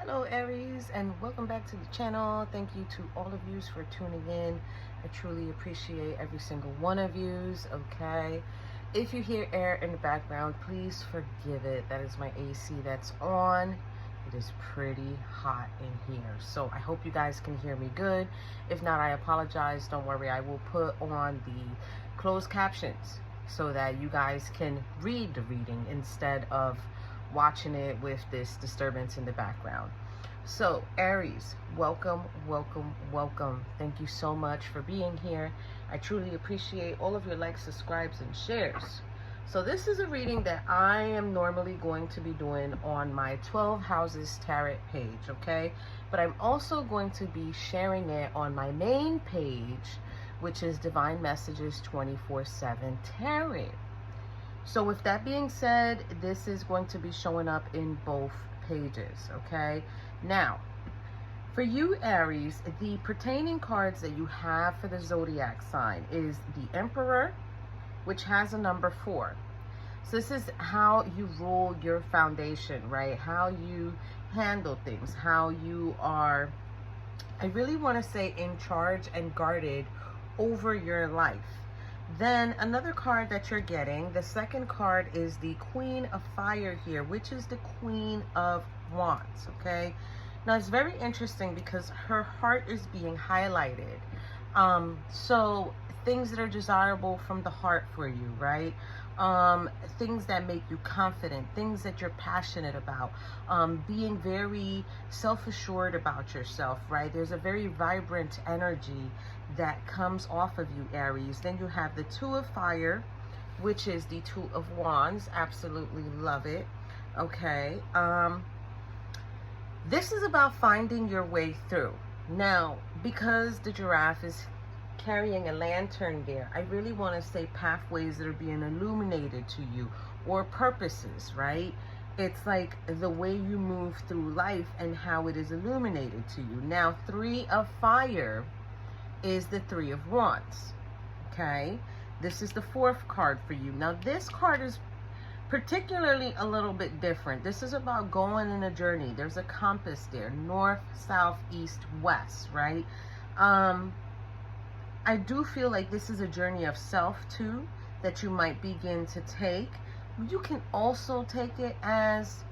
Hello Aries, and welcome back to the channel. Thank you to all of you for tuning in. I truly appreciate every single one of yous. Okay, if you hear air in the background, please forgive it. That is my AC that's on. It is pretty hot in here, so I hope you guys can hear me good. If not, I apologize. Don't worry, I will put on the closed captions so that you guys can read the reading instead of watching it with this disturbance in the background. So Aries, welcome, welcome, welcome. Thank you so much for being here. I truly appreciate all of your likes, subscribes, and shares. So this is a reading that I am normally going to be doing on my 12 houses tarot page, okay? But I'm also going to be sharing it on my main page, which is Divine Messages 24/7 Tarot. So with that being said, this is going to be showing up in both pages, okay? Now, for you Aries, the pertaining cards that you have for the zodiac sign is the Emperor, which has a number 4. So this is how you rule your foundation, right? How you handle things, how you are, I really want to say, in charge and guarded over your life. Then another card that you're getting, the second card, is the Queen of Fire here, which is the Queen of Wands, okay? Now it's very interesting because her heart is being highlighted. So things that are desirable from the heart for you, right? Things that make you confident, things that you're passionate about, being very self-assured about yourself, right? There's a very vibrant energy that comes off of you, Aries. Then you have the Two of Fire, which is the Two of Wands. Absolutely love it. Okay. This is about finding your way through. Now, because the giraffe is carrying a lantern there, I really want to say pathways that are being illuminated to you, or purposes, right? It's like the way you move through life and how it is illuminated to you. Now, Three of Fire is the Three of Wands, okay? This is the fourth card for you. Now, this card is particularly a little bit different. This is about going in a journey. There's a compass there, north, south, east, west, right? I do feel like this is a journey of self too, that you might begin to take. You can also take it as,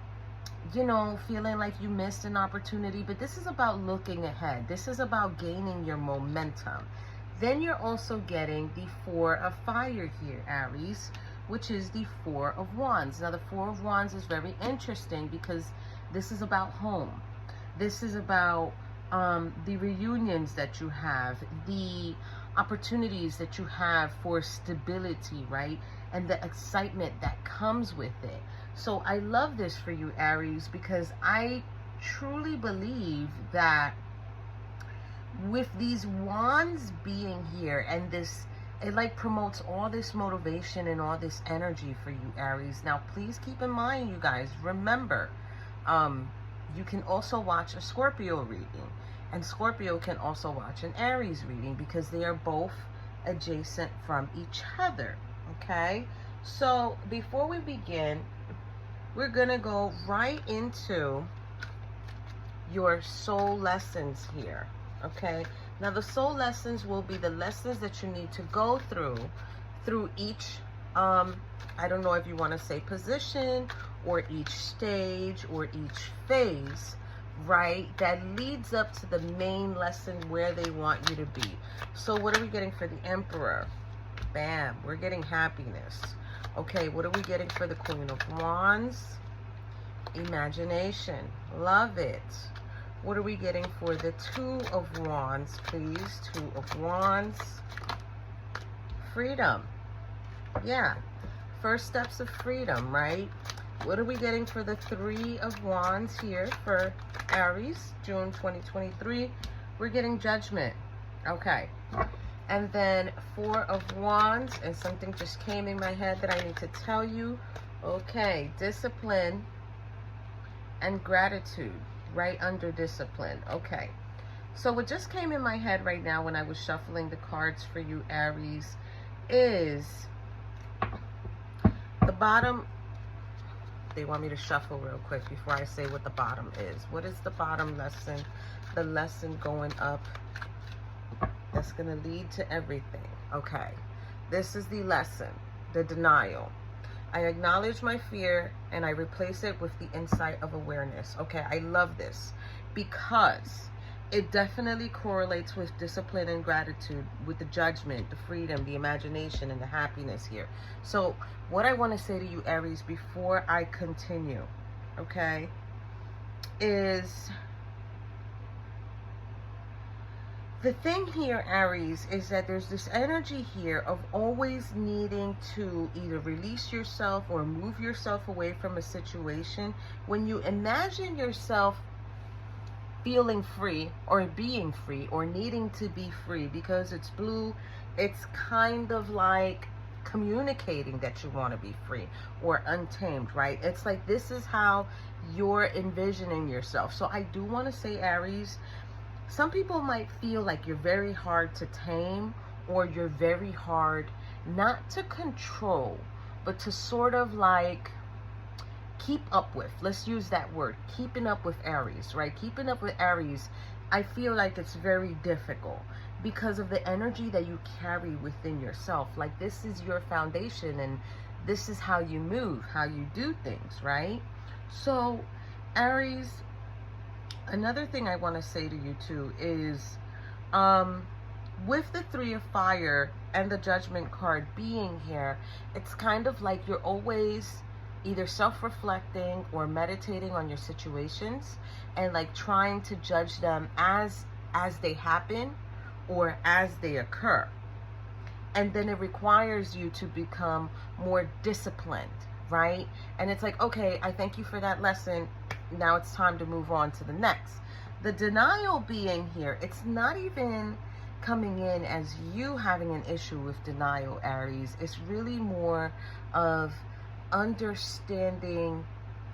you know, feeling like you missed an opportunity, but this is about looking ahead. This is about gaining your momentum. Then you're also getting the Four of Fire here, Aries, which is the Four of Wands. Now, the Four of Wands is very interesting because this is about home. This is about the reunions that you have, the opportunities that you have for stability, right? And the excitement that comes with it. So I love this for you, Aries, because I truly believe that with these wands being here and this, it like promotes all this motivation and all this energy for you, Aries. Now, please keep in mind, you guys, remember, you can also watch a Scorpio reading, and Scorpio can also watch an Aries reading because they are both adjacent from each other, okay? So before we begin, we're gonna go right into your soul lessons here, okay? Now, the soul lessons will be the lessons that you need to go through each, I don't know if you want to say position, or each stage, or each phase, right? That leads up to the main lesson where they want you to be. So what are we getting for the Emperor? Bam, we're getting happiness. Okay, what are we getting for the Queen of Wands? Imagination. Love it. What are we getting for the Two of Wands, please? Two of Wands. Freedom. Yeah. First steps of freedom, right? What are we getting for the Three of Wands here for Aries, June 2023? We're getting Judgment. Okay. And then Four of Wands, and something just came in my head that I need to tell you. Okay. Discipline and gratitude. Right under discipline. Okay, so what just came in my head right now when I was shuffling the cards for you, Aries, is the bottom They want me to shuffle real quick before I say what the bottom is. What is the bottom lesson? The lesson going up that's going to lead to everything. Okay. This is the lesson. The denial. I acknowledge my fear and I replace it with the insight of awareness. Okay, I love this because it definitely correlates with discipline and gratitude, with the judgment, the freedom, the imagination, and the happiness here. So what I want to say to you, Aries, before I continue, okay, is the thing here, Aries, is that there's this energy here of always needing to either release yourself or move yourself away from a situation. When you imagine yourself feeling free or being free or needing to be free, because it's blue, it's kind of like communicating that you want to be free or untamed, right? It's like this is how you're envisioning yourself. So I do want to say, Aries, some people might feel like you're very hard to tame, or you're very hard not to control, but to sort of like keep up with. Let's use that word, keeping up with Aries, right? Keeping up with Aries, I feel like it's very difficult because of the energy that you carry within yourself. Like this is your foundation and this is how you move, how you do things, right? So Aries, another thing I want to say to you too is with the Three of Fire and the Judgment card being here, it's kind of like you're always either self-reflecting or meditating on your situations and like trying to judge them as they happen or as they occur. And then it requires you to become more disciplined, right? And it's like, okay, I thank you for that lesson. Now it's time to move on to the next. The denial being here, it's not even coming in as you having an issue with denial, Aries. It's really more of understanding.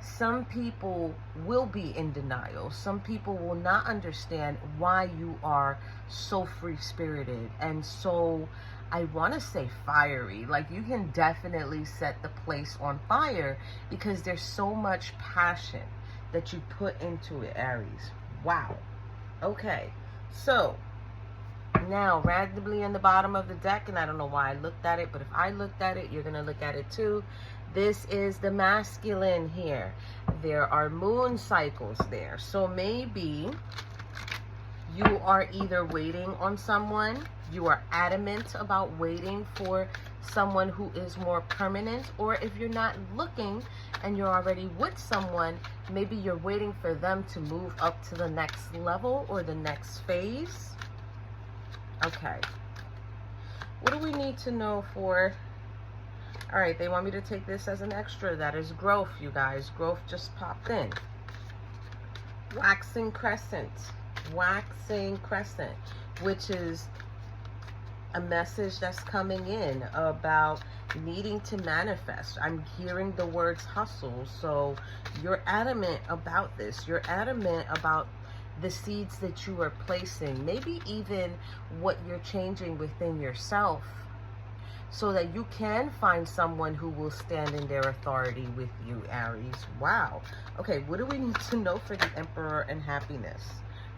Some people will be in denial. Some people will not understand why you are so free-spirited and so, I want to say, fiery. Like you can definitely set the place on fire because there's so much passion that you put into it, Aries. Wow. Okay. So now randomly in the bottom of the deck, and I don't know why I looked at it, but if I looked at it, you're going to look at it too. This is the masculine here. There are moon cycles there. So maybe you are either waiting on someone, you are adamant about waiting for someone who is more permanent, or if you're not looking and you're already with someone, maybe you're waiting for them to move up to the next level or the next phase. Okay. What do we need to know for... All right, they want me to take this as an extra. That is growth, you guys. Growth just popped in. Waxing crescent. Waxing crescent, which is a message that's coming in about needing to manifest. I'm hearing the words hustle. So you're adamant about this. You're adamant about the seeds that you are placing. Maybe even what you're changing within yourself, so that you can find someone who will stand in their authority with you, Aries. Wow. Okay, what do we need to know for the Emperor and happiness?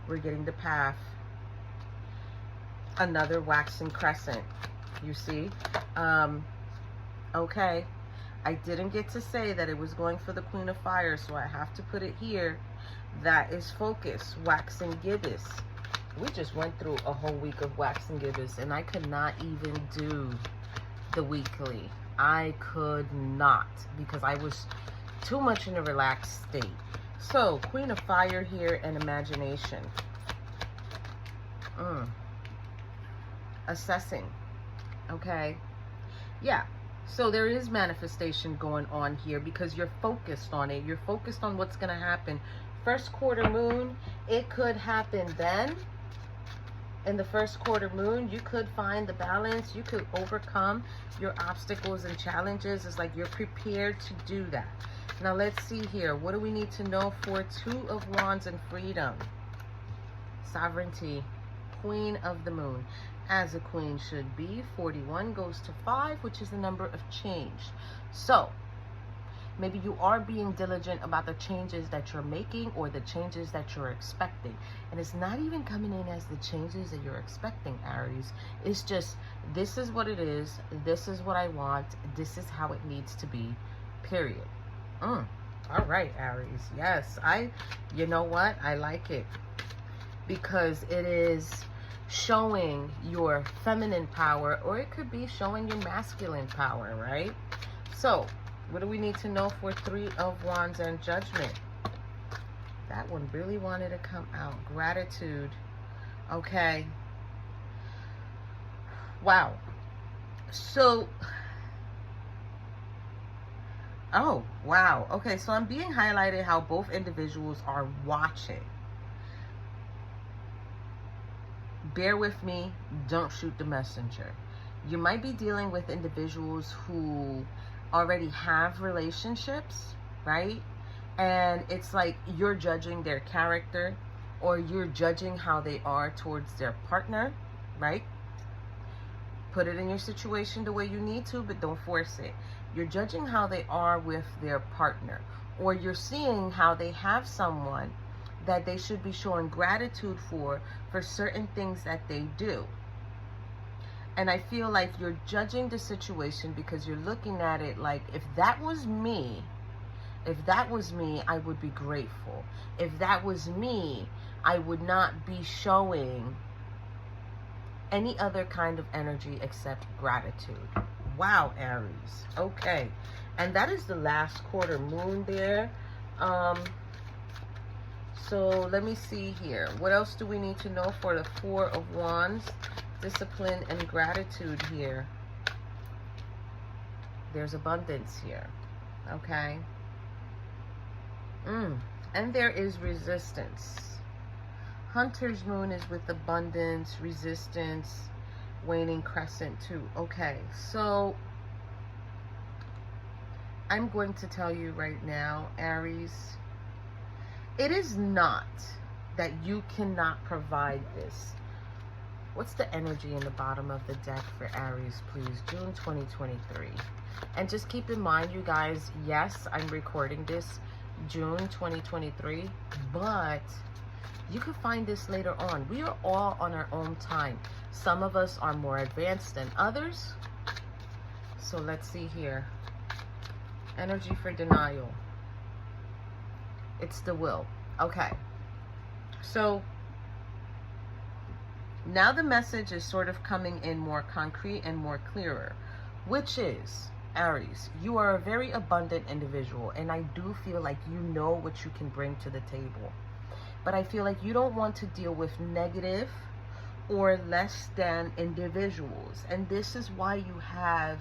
We're getting the path. Another waxing crescent. You see? Okay. I didn't get to say that it was going for the Queen of Fire, so I have to put it here. That is focus. Waxing gibbous. We just went through a whole week of waxing gibbous, and I could not even do the weekly. I could not, because I was too much in a relaxed state. So Queen of Fire here and imagination. Assessing. Okay. Yeah. So there is manifestation going on here because you're focused on it. You're focused on what's going to happen. First quarter moon, it could happen then. In the first quarter moon, you could find the balance. You could overcome your obstacles and challenges. It's like you're prepared to do that. Now let's see here. What do we need to know for Two of Wands and freedom? Sovereignty. Queen of the Moon. As a queen should be. 41 goes to 5, which is the number of change. So Maybe you are being diligent about the changes that you're making or the changes that you're expecting. And it's not even coming in as the changes that you're expecting, Aries. It's just, this is what it is. This is what I want. This is how it needs to be, period. All right, Aries. Yes, you know what? I like it because it is showing your feminine power, or it could be showing your masculine power, right? So, what do we need to know for Three of Wands and Judgment? That one really wanted to come out. Gratitude. Okay. Wow. So, oh, wow. Okay, so I'm being highlighted how both individuals are watching. Bear with me. Don't shoot the messenger. You might be dealing with individuals who already have relationships, right? And it's like you're judging their character, or you're judging how they are towards their partner, right? Put it in your situation the way you need to, but don't force it. You're judging how they are with their partner, or you're seeing how they have someone that they should be showing gratitude for certain things that they do. And I feel like you're judging the situation because you're looking at it like, if that was me, I would be grateful. If that was me, I would not be showing any other kind of energy except gratitude. Wow, Aries. Okay. And that is the last quarter moon there. So let me see here. What else do we need to know for the Four of Wands? Discipline and gratitude here. There's abundance here. Okay. And there is resistance. Hunter's moon is with abundance, resistance, waning crescent too. Okay, so I'm going to tell you right now, Aries, it is not that you cannot provide this. What's the energy in the bottom of the deck for Aries, please? June 2023. And just keep in mind, you guys, yes, I'm recording this June 2023, but you can find this later on. We are all on our own time. Some of us are more advanced than others. So let's see here. Energy for denial. It's the will. Okay. So now the message is sort of coming in more concrete and more clearer, which is, Aries, you are a very abundant individual, and I do feel like you know what you can bring to the table. But I feel like you don't want to deal with negative or less than individuals. And this is why you have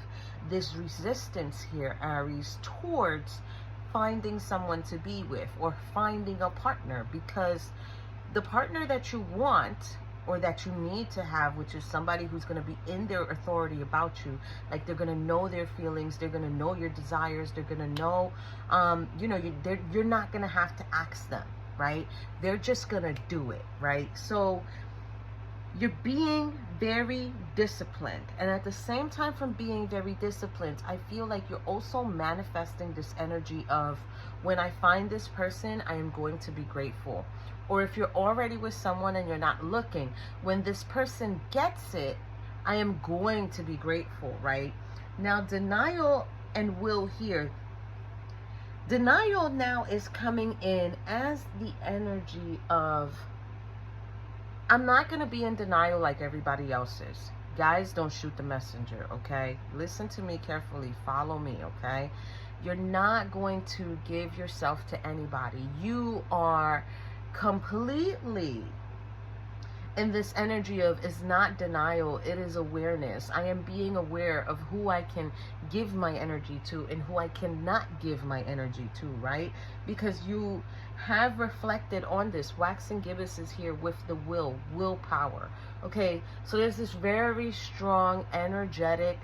this resistance here, Aries, towards finding someone to be with or finding a partner, because the partner that you want or that you need to have, which is somebody who's going to be in their authority about you, like they're going to know their feelings, they're going to know your desires, they're going to know, you're not going to have to ask them, right? They're just going to do it, right? So you're being very disciplined. And at the same time, from being very disciplined, I feel like you're also manifesting this energy of, when I find this person, I am going to be grateful. Or if you're already with someone and you're not looking, when this person gets it, I am going to be grateful, right? Now, denial and will here. Denial now is coming in as the energy of, I'm not going to be in denial like everybody else is. Guys, don't shoot the messenger, okay? Listen to me carefully. Follow me, okay? You're not going to give yourself to anybody. You are completely in this energy of, is not denial, it is awareness. I am being aware of who I can give my energy to and who I cannot give my energy to, right? Because you have reflected on this. Wax and Gibbous is here with the willpower. Okay, so there's this very strong energetic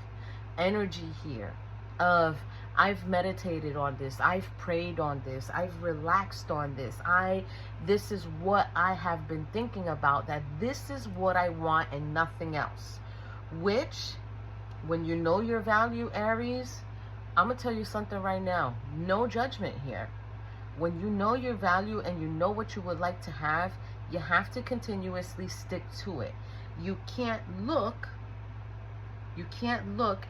energy here of, I've meditated on this, I've prayed on this, I've relaxed on this, this is what I have been thinking about, that this is what I want and nothing else. Which, when you know your value, Aries, I'm going to tell you something right now. No judgment here. When you know your value and you know what you would like to have, you have to continuously stick to it. You can't look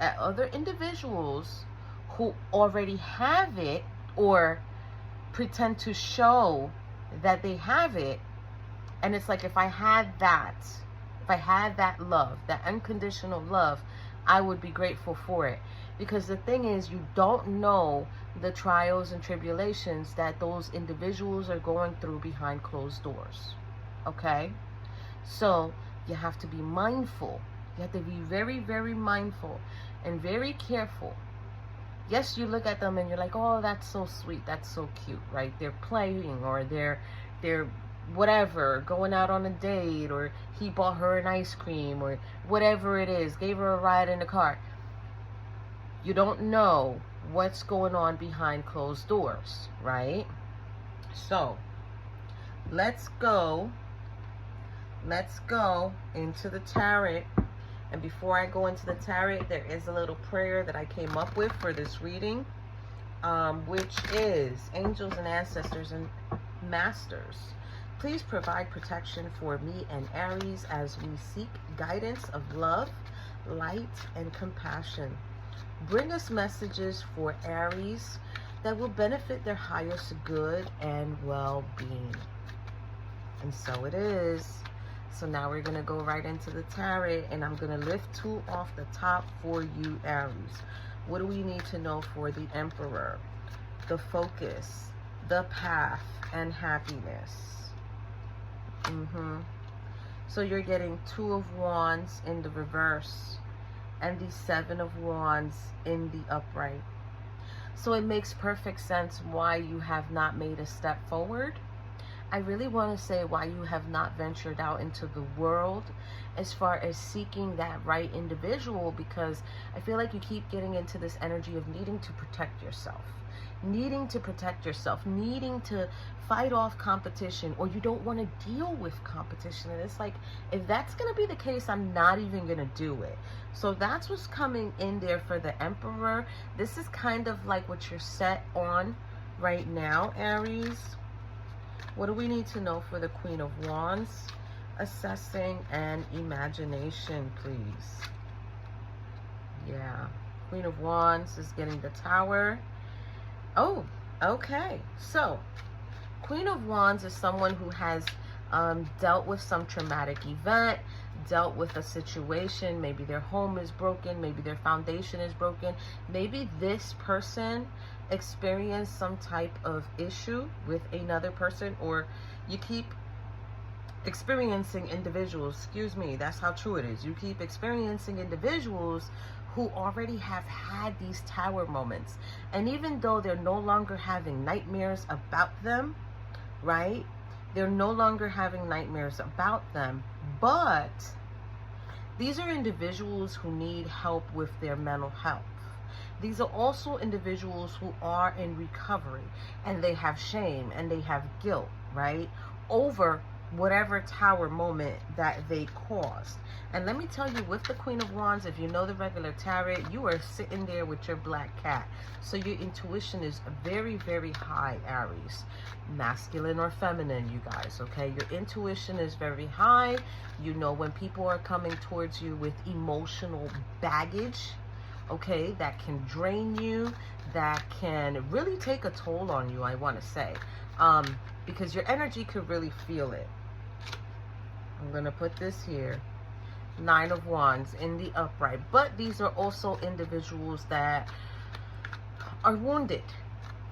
at other individuals who already have it or pretend to show that they have it. And it's like, if I had that love, that unconditional love, I would be grateful for it. Because the thing is, you don't know the trials and tribulations that those individuals are going through behind closed doors. Okay? So you have to be mindful. You have to be very, very mindful and very careful. Yes, you look at them and you're like, oh, that's so sweet, that's so cute, right? They're playing, or they're whatever, going out on a date, or he bought her an ice cream, or whatever it is, gave her a ride in the car. You don't know what's going on behind closed doors, right? So let's go into the tarot. And before I go into the tarot, there is a little prayer that I came up with for this reading, which is: angels and ancestors and masters, please provide protection for me and Aries as we seek guidance of love, light, and compassion. Bring us messages for Aries that will benefit their highest good and well-being. And so it is. So now we're going to go right into the tarot, and I'm going to lift 2 off the top for you, Aries. What do we need to know for the Emperor? The focus, the path, and happiness. So you're getting 2 of Wands in the reverse and the 7 of Wands in the upright. So it makes perfect sense why you have not made a step forward. I really want to say why you have not ventured out into the world as far as seeking that right individual, because I feel like you keep getting into this energy of needing to protect yourself, needing to fight off competition, or you don't want to deal with competition. And it's like, if that's going to be the case, I'm not even going to do it. So that's what's coming in there for the Emperor. This is kind of like what you're set on right now, Aries. What do we need to know for the Queen of Wands? Assessing and imagination, please. Yeah. Queen of Wands is getting the Tower. Oh, okay. So, Queen of Wands is someone who has dealt with some traumatic event, dealt with a situation. Maybe their home is broken. Maybe their foundation is broken. Maybe this person experienced some type of issue with another person, or you keep experiencing individuals, that's how true it is. You keep experiencing individuals who already have had these Tower moments. And even though they're no longer having nightmares about them, right? They're no longer having nightmares about them, but these are individuals who need help with their mental health. These are also individuals who are in recovery, and they have shame and they have guilt, right? Over whatever Tower moment that they caused. And let me tell you, with the Queen of Wands, if you know the regular tarot, you are sitting there with your black cat. So your intuition is very, very high, Aries. Masculine or feminine, you guys, okay? Your intuition is very high. You know when people are coming towards you with emotional baggage, okay, that can drain you, that can really take a toll on you, I want to say, because your energy could really feel it. I'm going to put this here, 9 of Wands in the upright. But these are also individuals that are wounded,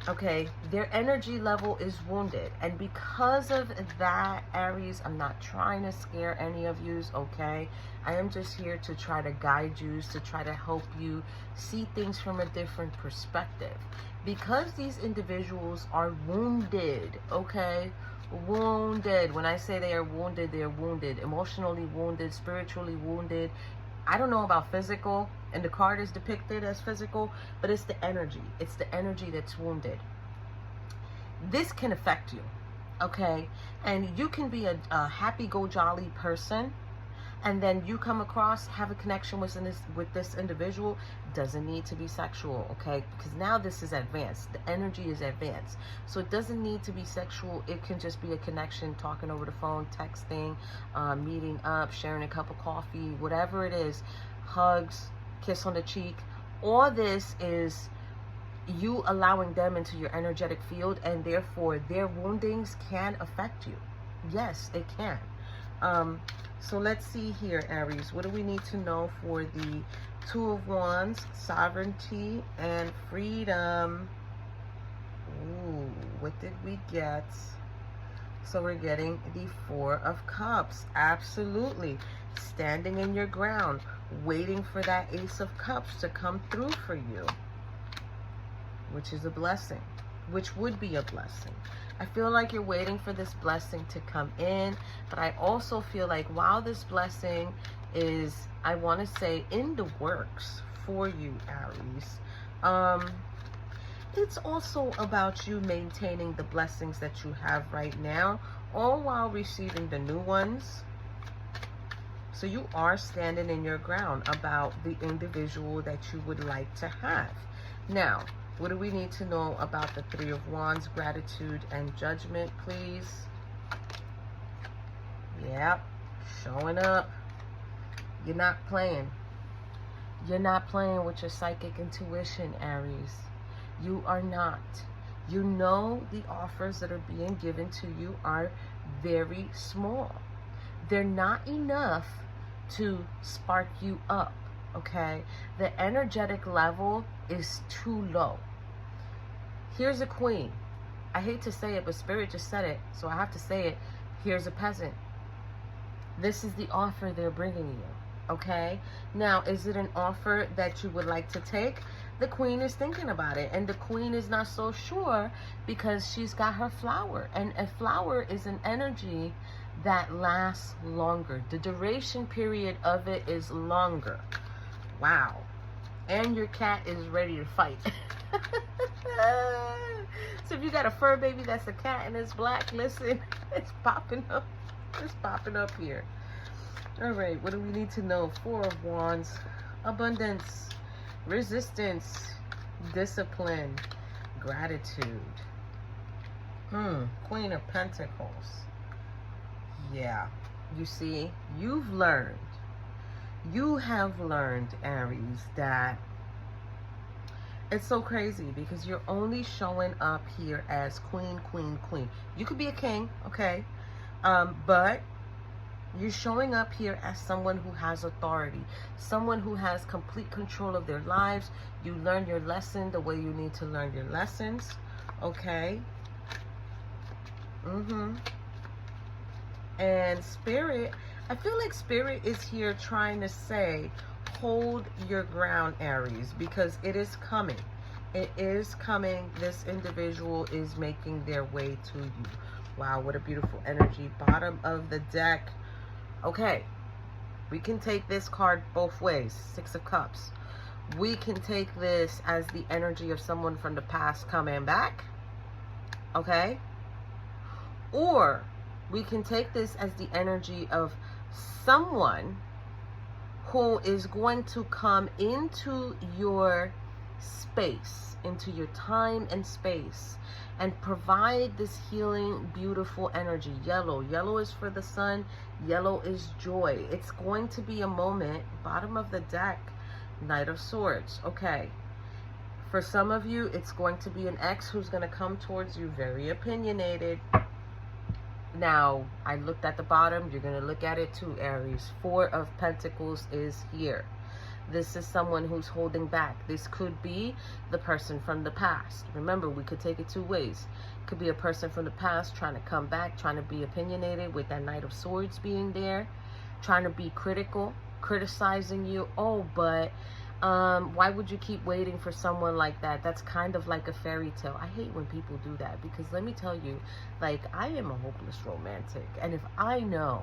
okay? Their energy level is wounded. And because of that, Aries, I'm not trying to scare any of you, okay? I am just here to try to guide you, to try to help you see things from a different perspective. Because these individuals are wounded, okay? Wounded. When I say they are wounded, emotionally wounded, spiritually wounded. I don't know about physical, and the card is depicted as physical, but it's the energy. It's the energy that's wounded. This can affect you, okay? And you can be a happy-go-jolly person. and then you come across, have a connection with this individual. Doesn't need to be sexual, okay? Because now this is advanced. The energy is advanced. So it doesn't need to be sexual. It can just be a connection, talking over the phone, texting, meeting up, sharing a cup of coffee, whatever it is, hugs, kiss on the cheek. All this is you allowing them into your energetic field, and therefore their woundings can affect you. Yes, it can. So let's see here, Aries. What do we need to know for the Two of Wands, sovereignty and freedom? Ooh, what did we get? So we're getting the Four of Cups. Absolutely. Standing in your ground, waiting for that Ace of Cups to come through for you, which is a blessing, which would be a blessing. I feel like you're waiting for this blessing to come in, but I also feel like while this blessing is, I want to say, in the works for you, Aries, it's also about you maintaining the blessings that you have right now, all while receiving the new ones. So you are standing in your ground about the individual that you would like to have. Now, what do we need to know about the Three of Wands, gratitude and judgment, please? Yep, showing up. You're not playing. You're not playing with your psychic intuition, Aries. You are not. You know the offers that are being given to you are very small. They're not enough to spark you up. Okay, the energetic level is too low. Here's a queen. I hate to say it, but Spirit just said it, so I have to say it. Here's a peasant. This is the offer they're bringing you. Okay, now is it an offer that you would like to take? The queen is thinking about it, and the queen is not so sure because she's got her flower, and a flower is an energy that lasts longer. The duration period of it is longer. Wow. And your cat is ready to fight. So if you got a fur baby that's a cat and it's black, listen, it's popping up. It's popping up here. All right, what do we need to know? Four of Wands, abundance, resistance, discipline, gratitude. Queen of Pentacles. Yeah, you see, you've learned. You have learned, Aries, that it's so crazy because you're only showing up here as queen, queen, queen. You could be a king, okay? But you're showing up here as someone who has authority, someone who has complete control of their lives. You learn your lesson the way you need to learn your lessons, okay? And Spirit, I feel like Spirit is here trying to say, hold your ground, Aries, because it is coming. It is coming. This individual is making their way to you. Wow, what a beautiful energy. Bottom of the deck. Okay, we can take this card both ways. Six of Cups. We can take this as the energy of someone from the past coming back. Okay? Or we can take this as the energy of someone who is going to come into your space, into your time and space, and provide this healing, beautiful energy. Yellow. Yellow is for the sun. Yellow is joy. It's going to be a moment. Bottom of the deck, Knight of Swords. Okay. For some of you, it's going to be an ex who's going to come towards you, very opinionated. Now, I looked at the bottom. You're going to look at it too, Aries. Four of Pentacles is here. This is someone who's holding back. This could be the person from the past. Remember, we could take it two ways. It could be a person from the past trying to come back, trying to be opinionated with that Knight of Swords being there, trying to be critical, criticizing you. Oh, but why would you keep waiting for someone like that? That's kind of like a fairy tale. I hate when people do that because let me tell you, like, I am a hopeless romantic. And if I know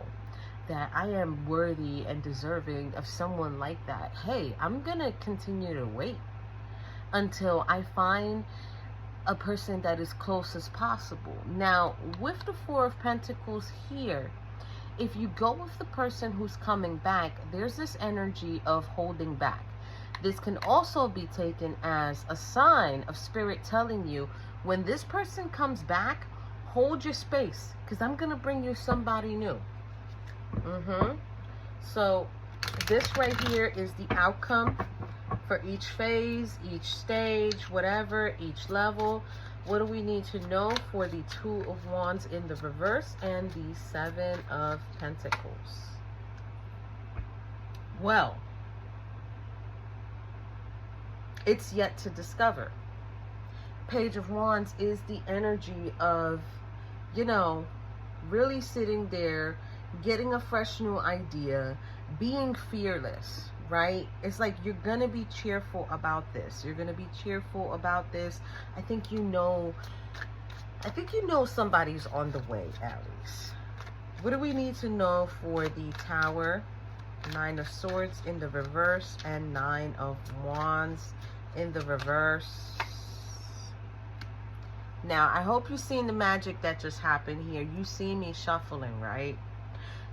that I am worthy and deserving of someone like that, hey, I'm gonna continue to wait until I find a person that is close as possible. Now, with the Four of Pentacles here, If you go with the person who's coming back, there's this energy of holding back. This can also be taken as a sign of spirit telling you, when this person comes back, hold your space, because I'm going to bring you somebody new. So this right here is the outcome for each phase, each stage, whatever, each level. What do we need to know for the Two of Wands in the reverse and the Seven of Pentacles? Well, it's yet to discover. Page of Wands is the energy of, you know, really sitting there, getting a fresh new idea, being fearless, right? It's like you're gonna be cheerful about this. You're gonna be cheerful about this. I think you know somebody's on the way, Aries. What do we need to know for the Tower, Nine of Swords in the reverse, and Nine of Wands in the reverse? Now, I hope you've seen the magic that just happened here. You see me shuffling, right?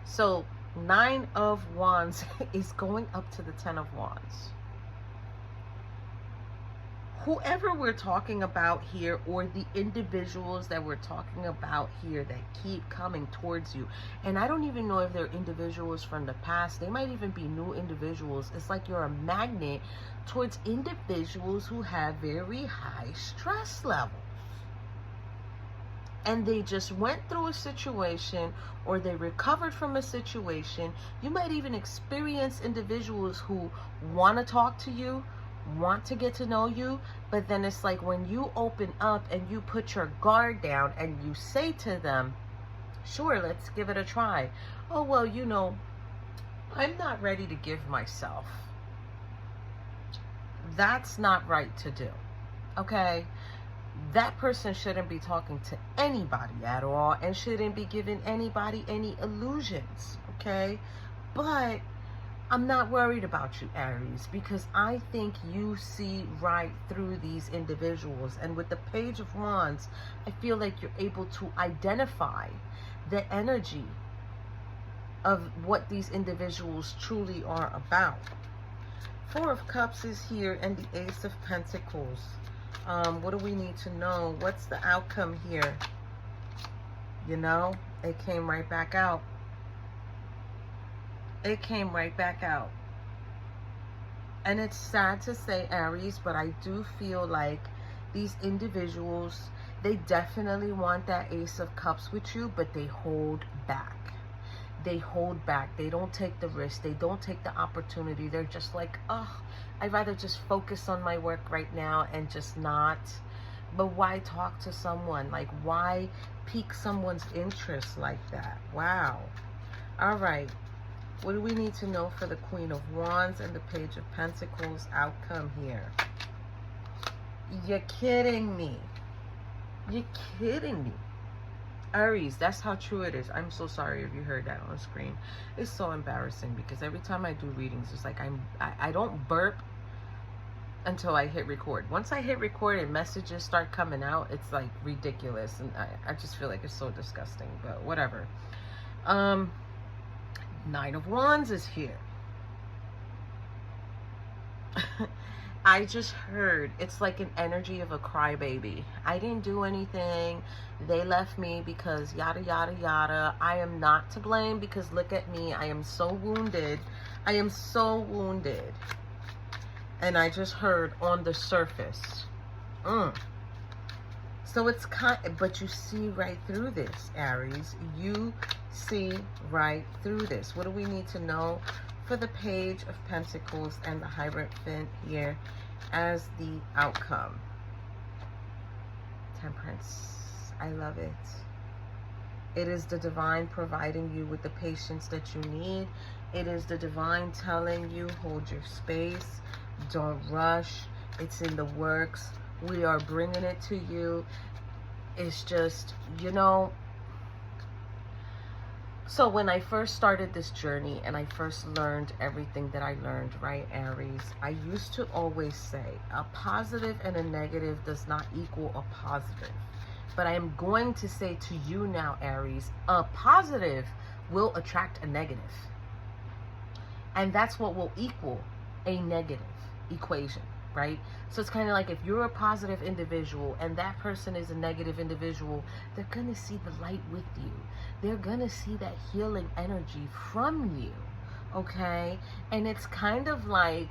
So, Nine of Wands is going up to the Ten of Wands. Whoever we're talking about here, or the individuals that we're talking about here that keep coming towards you, and I don't even know if they're individuals from the past. They might even be new individuals. It's like you're a magnet towards individuals who have very high stress levels. And they just went through a situation, or they recovered from a situation. You might even experience individuals who want to talk to you, want to get to know you, but then it's like when you open up and you put your guard down and you say to them, sure, let's give it a try. Oh, well, you know, I'm not ready to give myself. That's not right to do, okay? That person shouldn't be talking to anybody at all, and shouldn't be giving anybody any illusions, okay? But I'm not worried about you, Aries, because I think you see right through these individuals. And with the Page of Wands, I feel like you're able to identify the energy of what these individuals truly are about. Four of Cups is here, and the Ace of Pentacles. What do we need to know? What's the outcome here? You know, it came right back out. It came right back out. And it's sad to say, Aries, but I do feel like these individuals, they definitely want that Ace of Cups with you, but they hold back. They hold back. They don't take the risk. They don't take the opportunity. They're just like, oh, I'd rather just focus on my work right now and just not. But why talk to someone? Like, why pique someone's interest like that? Wow. All right. What do we need to know for the Queen of Wands and the Page of Pentacles outcome here? You're kidding me. You're kidding me. Aries, that's how true it is. I'm so sorry if you heard that on screen. It's so embarrassing because every time I do readings, it's like I don't burp until I hit record. Once I hit record and messages start coming out, it's like ridiculous, and I just feel like it's so disgusting, but whatever. Nine of Wands is here. I just heard it's like an energy of a crybaby. I didn't do anything. They left me because yada, yada, yada. I am not to blame because look at me. I am so wounded. I am so wounded. And I just heard on the surface. So it's but you see right through this, Aries. You see right through this. What do we need to know for the Page of Pentacles and the Hierophant here as the outcome? Temperance. I love it. It is the divine providing you with the patience that you need. It is the divine telling you, hold your space. Don't rush. It's in the works. We are bringing it to you. It's just, you know. So when I first started this journey and I first learned everything that I learned, right, Aries, I used to always say a positive and a negative does not equal a positive. But I am going to say to you now, Aries, a positive will attract a negative. And that's what will equal a negative equation, right? So it's kind of like if you're a positive individual and that person is a negative individual, they're going to see the light with you. They're going to see that healing energy from you, okay? And it's kind of like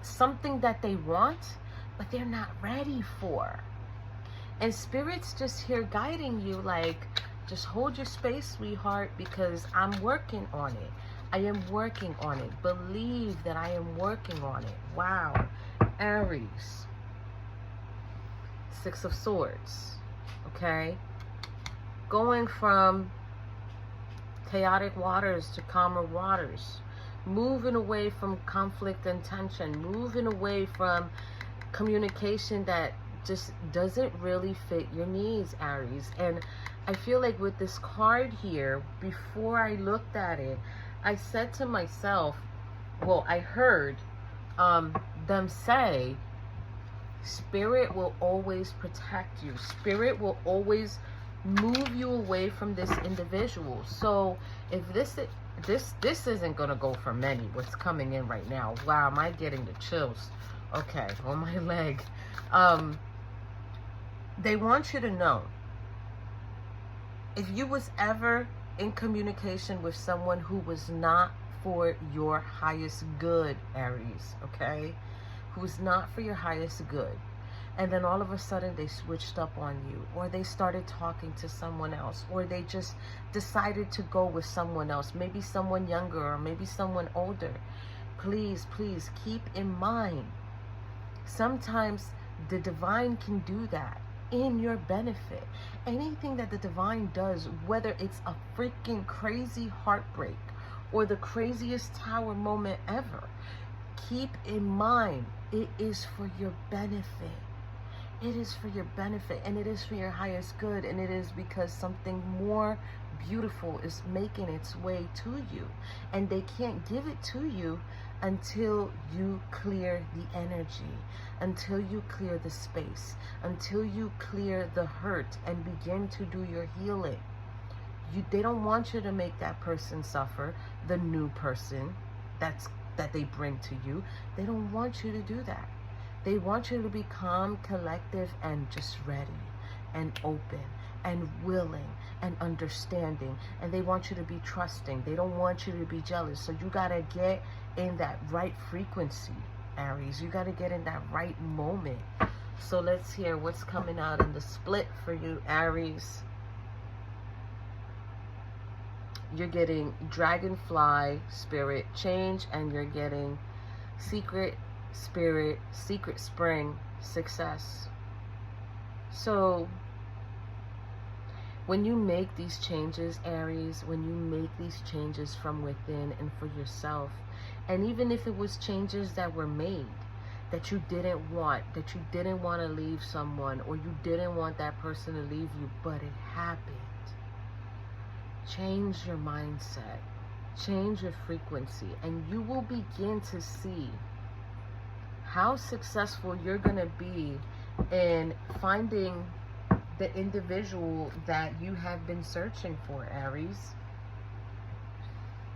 something that they want, but they're not ready for. And Spirit's just here guiding you, like, just hold your space, sweetheart, because I'm working on it. I am working on it. Believe that I am working on it. Wow. Aries. Six of Swords. Okay? Going from chaotic waters to calmer waters. Moving away from conflict and tension. Moving away from communication that just doesn't really fit your needs, Aries. And I feel like with this card here, before I looked at it, I said to myself, well, I heard them say, Spirit will always protect you. Spirit will always move you away from this individual. So if this isn't going to go for many, what's coming in right now. Wow, am I getting the chills? Okay, on my leg. They want you to know, if you was ever in communication with someone who was not for your highest good, Aries, okay? Who's not for your highest good. And then all of a sudden they switched up on you, or they started talking to someone else, or they just decided to go with someone else, maybe someone younger or maybe someone older. Please, please keep in mind, sometimes the divine can do that in your benefit. Anything that the divine does, whether it's a freaking crazy heartbreak or the craziest tower moment ever, keep in mind it is for your benefit. It is for your benefit, and it is for your highest good, and it is because something more beautiful is making its way to you, and they can't give it to you until you clear the energy, until you clear the space, until you clear the hurt and begin to do your healing. They don't want you to make that person suffer, the new person that they bring to you. They don't want you to do that. They want you to be calm, collective, and just ready and open and willing and understanding. And they want you to be trusting. They don't want you to be jealous. So you got to get in that right frequency, Aries. You got to get in that right moment. So let's hear what's coming out in the split for you, Aries. You're getting Dragonfly Spirit Change, and you're getting Secret Spirit, Secret Spring Success. So when you make these changes, Aries, when you make these changes from within and for yourself, and even if it was changes that were made that you didn't want to leave someone, or you didn't want that person to leave you, but it happened, change your mindset, change your frequency, and you will begin to see how successful you're going to be in finding the individual that you have been searching for, Aries.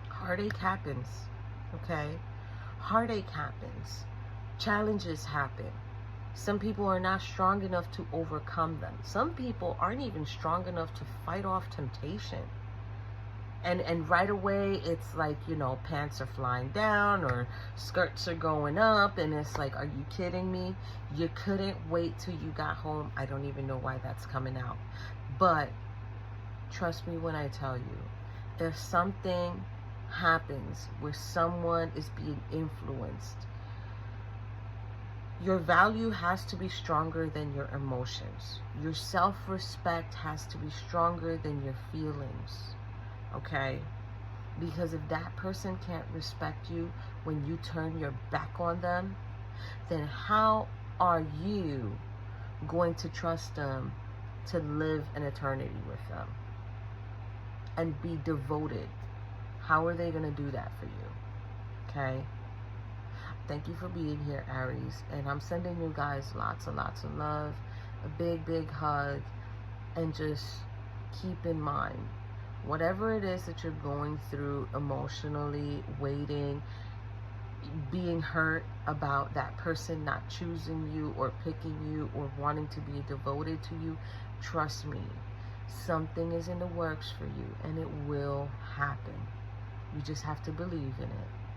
Heartache happens, okay? Heartache happens. Challenges happen. Some people are not strong enough to overcome them. Some people aren't even strong enough to fight off temptation. And right away, it's like, you know, pants are flying down or skirts are going up. And it's like, are you kidding me? You couldn't wait till you got home. I don't even know why that's coming out. But trust me when I tell you, if something happens where someone is being influenced, your value has to be stronger than your emotions. Your self-respect has to be stronger than your feelings. Okay? Because if that person can't respect you when you turn your back on them, then how are you going to trust them to live an eternity with them and be devoted? How are they going to do that for you? Okay? Thank you for being here, Aries. And I'm sending you guys lots and lots of love, a big, big hug, and just keep in mind, Whatever it is that you're going through emotionally, waiting, being hurt about that person not choosing you or picking you or wanting to be devoted to you, trust me, something is in the works for you and it will happen. You just have to believe in it.